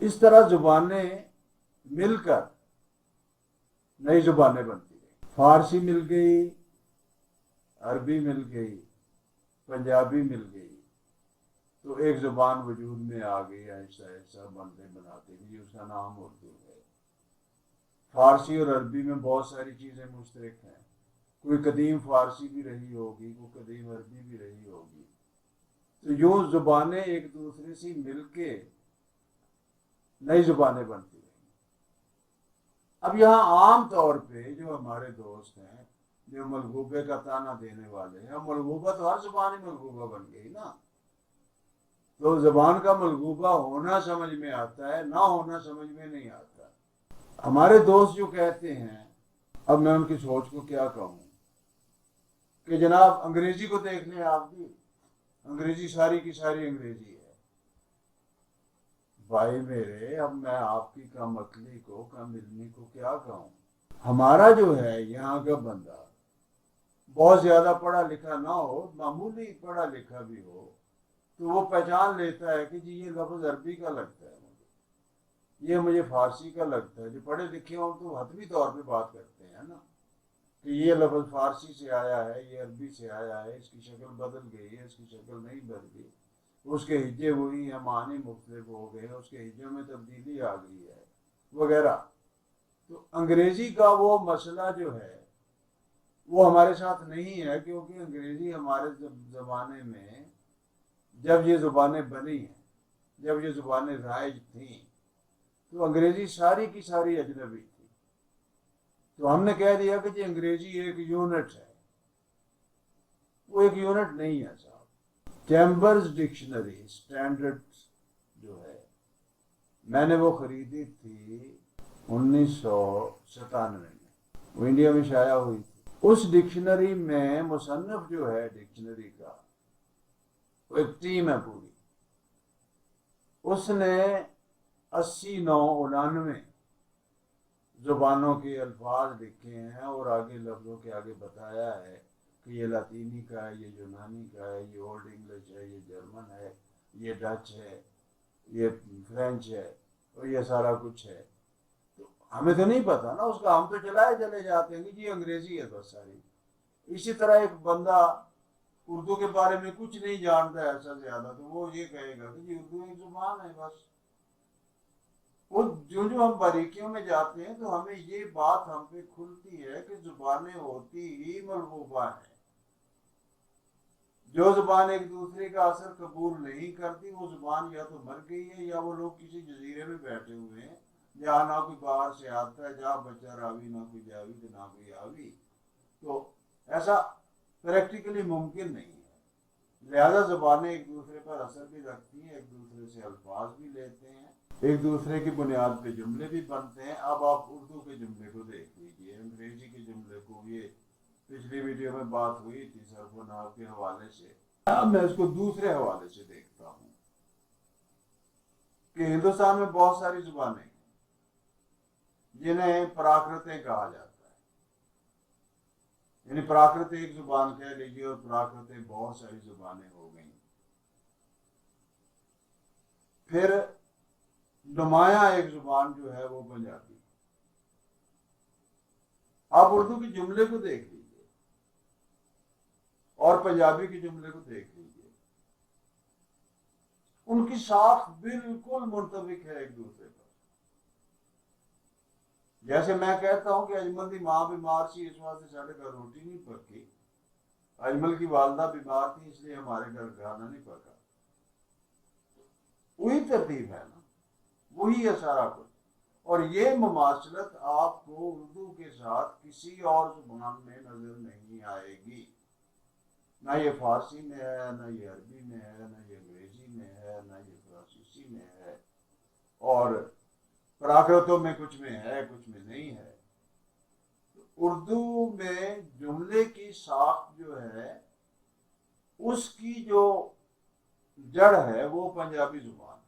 اس طرح زبانیں مل کر نئی زبانیں بنتی رہی. فارسی مل گئی، عربی مل گئی، پنجابی مل گئی، تو ایک زبان وجود میں آ گئی. ایسا ایسا بنتے بناتے گئی، اس کا نام اردو ہے. فارسی اور عربی میں بہت ساری چیزیں مشترک ہیں. کوئی قدیم فارسی بھی رہی ہوگی، کوئی قدیم عربی بھی رہی ہوگی. تو یوں زبانیں ایک دوسرے سے مل کے نئی زبانیں بنتی رہیں. اب یہاں عام طور پہ جو ہمارے دوست ہیں جو ملغوبے کا تانا دینے والے ہیں، ملغوبہ تو ہر زبان ہی ملغوبہ بن گئی نا. تو زبان کا ملغوبہ ہونا سمجھ میں آتا ہے، نہ ہونا سمجھ میں نہیں آتا. ہمارے دوست جو کہتے ہیں، اب میں ان کی سوچ کو کیا کہوں کہ جناب انگریزی کو دیکھ لیں آپ بھی، انگریزی ساری کی ساری انگریزی ہے. بھائی میرے، اب میں آپ کی کم عقلی کو، کم علمی کو کیا کہوں. ہمارا جو ہے یہاں کا بندہ بہت زیادہ پڑھا لکھا نہ ہو، معمولی پڑھا لکھا بھی ہو، تو وہ پہچان لیتا ہے کہ جی یہ لفظ عربی کا لگتا ہے مجھے، یہ مجھے فارسی کا لگتا ہے. جو پڑھے لکھے ہوں تو حتمی طور پہ بات کرتے ہیں نا کہ یہ لفظ فارسی سے آیا ہے، یہ عربی سے آیا ہے، اس کی شکل بدل گئی ہے، اس کی شکل نہیں بدلی، اس کے ہجے ہوئی ہیں، معنی مختلف ہو گئے، اس کے ہجوں میں تبدیلی آ گئی ہے وغیرہ. تو انگریزی کا وہ مسئلہ جو ہے وہ ہمارے ساتھ نہیں ہے، کیونکہ انگریزی ہمارے زمانے میں جب یہ زبانیں بنی ہیں، جب یہ زبانیں رائج تھیں، تو انگریزی ساری کی ساری اجنبی تھی. تو ہم نے کہہ دیا کہ جی انگریزی ایک یونٹ ہے. وہ ایک یونٹ نہیں ہے صاحب. چیمبرز ڈکشنری اسٹینڈرڈ جو ہے، میں نے وہ خریدی تھی 1997 میں، وہ انڈیا میں شائع ہوئی تھی. اس ڈکشنری میں مصنف جو ہے ڈکشنری کا، وہ ایک ٹیم ہے پوری، اس نے 89 زبانوں کے الفاظ لکھے ہیں اور آگے لفظوں کے آگے بتایا ہے کہ یہ لاطینی کا ہے، یہ یونانی کا ہے، یہ اولڈ انگلش ہے، یہ جرمن ہے، یہ ڈچ ہے، یہ فرینچ ہے، اور یہ سارا کچھ ہے. تو ہمیں تو نہیں پتا نا اس کا، ہم تو چلائے چلے جاتے ہیں کہ جی انگریزی ہے بس ساری. اسی طرح ایک بندہ اردو کے بارے میں کچھ نہیں جانتا ہے ایسا زیادہ، تو وہ یہ کہے گا کہ جی اردو ایک زبان ہے بس. وہ جو ہم باریکیوں میں جاتے ہیں تو ہمیں یہ بات ہم پہ کھلتی ہے کہ زبانیں ہوتی ہی ملغوبہ ہیں. جو زبان ایک دوسرے کا اثر قبول نہیں کرتی، وہ زبان یا تو مر گئی ہے، یا وہ لوگ کسی جزیرے میں بیٹھے ہوئے ہیں جہاں نہ کوئی باہر سے آتا ہے، جہاں بچہ راوی نہ کوئی جاوی تو نہ کوئی آوی. تو ایسا پریکٹیکلی ممکن نہیں ہے. لہذا زبانیں ایک دوسرے پر اثر بھی رکھتی ہیں، ایک دوسرے سے الفاظ بھی لیتے ہیں، ایک دوسرے کی بنیاد پہ جملے بھی بنتے ہیں. اب آپ اردو کے جملے کو دیکھ لیجیے، انگریزی کے جملے کو. یہ پچھلی ویڈیو میں بات ہوئی تھی صرف و نحو کے حوالے سے. اب میں اس کو دوسرے حوالے سے دیکھتا ہوں کہ ہندوستان میں بہت ساری زبانیں ہیں جنہیں پراکرتیں کہا جاتا ہے. یعنی پراکرت ایک زبان کہہ لیجیے اور پراکرتیں بہت ساری زبانیں ہو گئیں. پھر نمایاں ایک زبان جو ہے وہ پنجابی. آپ اردو کے جملے کو دیکھ لیجیے اور پنجابی کے جملے کو دیکھ لیجیے، ان کی ساخت بالکل منطبق ہے ایک دوسرے پر. جیسے میں کہتا ہوں کہ اجمل کی ماں بیمار سی، اس واسطے سارے گھر روٹی نہیں پکی. اجمل کی والدہ بیمار تھی، اس لیے ہمارے گھر کھانا نہیں پکا. وہی ترتیب ہے نا، وہی ہے سارا کچھ. اور یہ مماثلت آپ کو اردو کے ساتھ کسی اور زبان میں نظر نہیں آئے گی. نہ یہ فارسی میں ہے، نہ یہ عربی میں ہے، نہ یہ انگریزی میں ہے، نہ یہ فرانسیسی میں ہے. اور پراکرتوں میں کچھ میں ہے، کچھ میں نہیں ہے. اردو میں جملے کی ساخت جو ہے، اس کی جو جڑ ہے وہ پنجابی زبان ہے.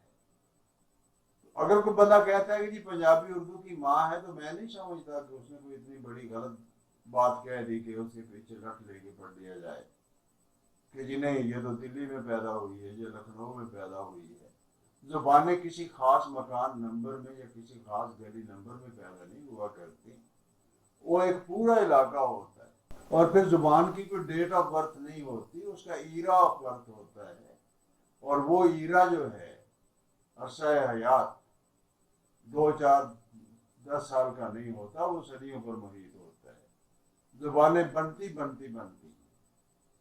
اگر کوئی بندہ کہتا ہے کہ جی پنجابی اردو کی ماں ہے، تو میں نہیں سمجھتا کہ اس نے کوئی اتنی بڑی غلط بات کہہ دی کہ اس کے پیچھے رکھ لے کے پڑھ لیا جائے کہ جی نہیں یہ تو دلی میں پیدا ہوئی ہے، یہ لکھنؤ میں پیدا ہوئی ہے. زبانیں کسی خاص مکان نمبر میں یا کسی خاص گلی نمبر میں پیدا نہیں ہوا کرتی، وہ ایک پورا علاقہ ہوتا ہے۔ اور پھر زبان کی کوئی ڈیٹ آف برتھ نہیں ہوتی، اس کا ایرا آف برتھ ہوتا ہے، اور وہ ایرا جو ہے عرصہ حیات 2 4 10 سال کا نہیں ہوتا، وہ صدیوں پر محیط ہوتا ہے۔ زبانیں بنتی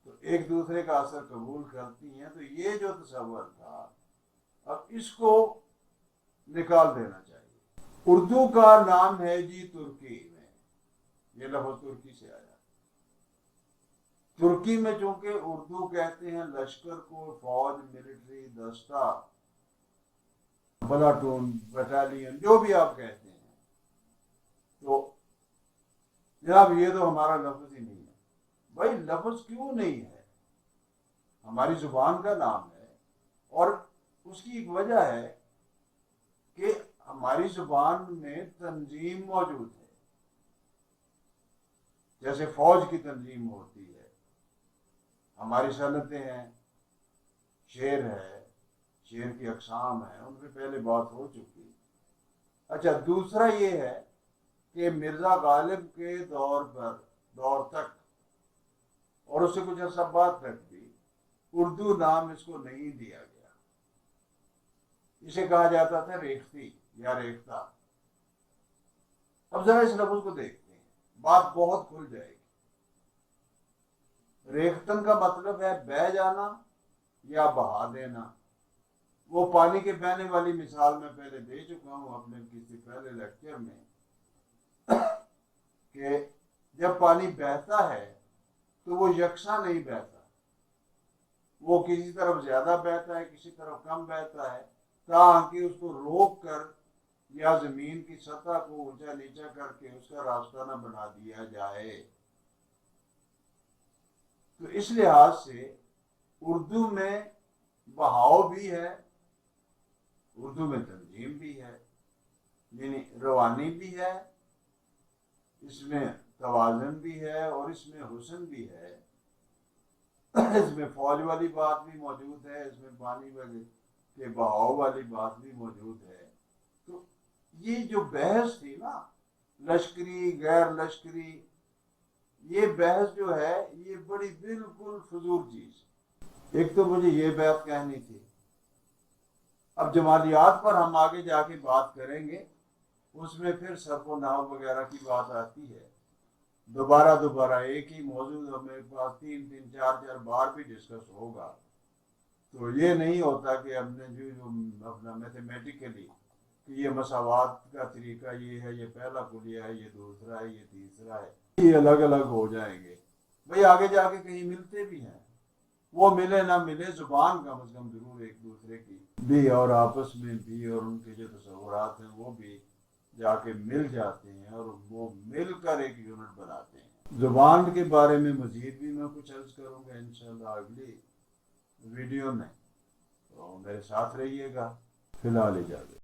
تو ایک دوسرے کا اثر قبول کرتی ہیں، تو یہ جو تصور تھا اب اس کو نکال دینا چاہیے۔ اردو کا نام ہے جی ترکی میں، یہ لفظ ترکی سے آیا۔ ترکی میں چونکہ اردو کہتے ہیں لشکر کو، فوج، ملٹری، دستہ، پلاٹون، بٹالین، جو بھی آپ کہتے ہیں، تو جناب یہ تو ہمارا لفظ ہی نہیں ہے۔ بھائی لفظ کیوں نہیں ہے؟ ہماری زبان کا نام ہے، اور اس کی ایک وجہ ہے کہ ہماری زبان میں تنظیم موجود ہے، جیسے فوج کی تنظیم ہوتی ہے، ہماری صنعتیں ہیں، شعر ہے، شعر کی اقسام ہیں، ان پہ پہلے بات ہو چکی۔ اچھا دوسرا یہ ہے کہ مرزا غالب کے دور تک اور اس سے کچھ عرصہ بعد تک بھی اردو نام اس کو نہیں دیا گیا، اسے کہا جاتا تھا ریختی یا ریختہ۔ اب ذرا اس لفظ کو دیکھتے ہیں، بات بہت کھل جائے گی۔ ریختن کا مطلب ہے بہہ جانا یا بہا دینا۔ وہ پانی کے بہنے والی مثال میں پہلے دے چکا ہوں اپنے کسی پہلے لیکچر میں، کہ جب پانی بہتا ہے تو وہ یکساں نہیں بہتا، وہ کسی طرف زیادہ بہتا ہے، کسی طرف کم بہتا ہے، تاکہ اس کو روک کر یا زمین کی سطح کو اونچا نیچا کر کے اس کا راستہ نہ بنا دیا جائے۔ تو اس لحاظ سے اردو میں بہاؤ بھی ہے، اردو میں تنظیم بھی ہے، یعنی روانی بھی ہے، اس میں توازن بھی ہے، اور اس میں حسن بھی ہے، اس میں فوج والی بات بھی موجود ہے، اس میں پانی کے بہاؤ والی بات بھی موجود ہے۔ تو یہ جو بحث تھی نا، لشکری غیر لشکری، یہ بحث جو ہے یہ بڑی بالکل فضول چیز۔ ایک تو مجھے یہ بات کہنی تھی۔ اب جمالیات پر ہم آگے جا کے بات کریں گے، اس میں پھر صرف و نحو وغیرہ کی بات آتی ہے، دوبارہ ایک ہی موضوع ہمیں پاس 3 4 بار بھی ڈسکس ہوگا۔ تو یہ نہیں ہوتا کہ ہم نے جو اپنا میتھمیٹیکلی کہ یہ مساوات کا طریقہ یہ ہے، یہ پہلا کلیہ ہے، یہ دوسرا ہے، یہ تیسرا ہے، یہ الگ الگ ہو جائیں گے۔ بھئی آگے جا کے کہیں ملتے بھی ہیں، وہ ملے نہ ملے، زبان کم از کم ضرور ایک دوسرے کی بھی اور آپس میں بھی، اور ان کے جو تصورات ہیں وہ بھی جا کے مل جاتے ہیں، اور وہ مل کر ایک یونٹ بناتے ہیں۔ زبان کے بارے میں مزید بھی میں کچھ عرض کروں گا انشاءاللہ اگلی ویڈیو میں، تو میرے ساتھ رہیے گا۔ فی الحال اجازت۔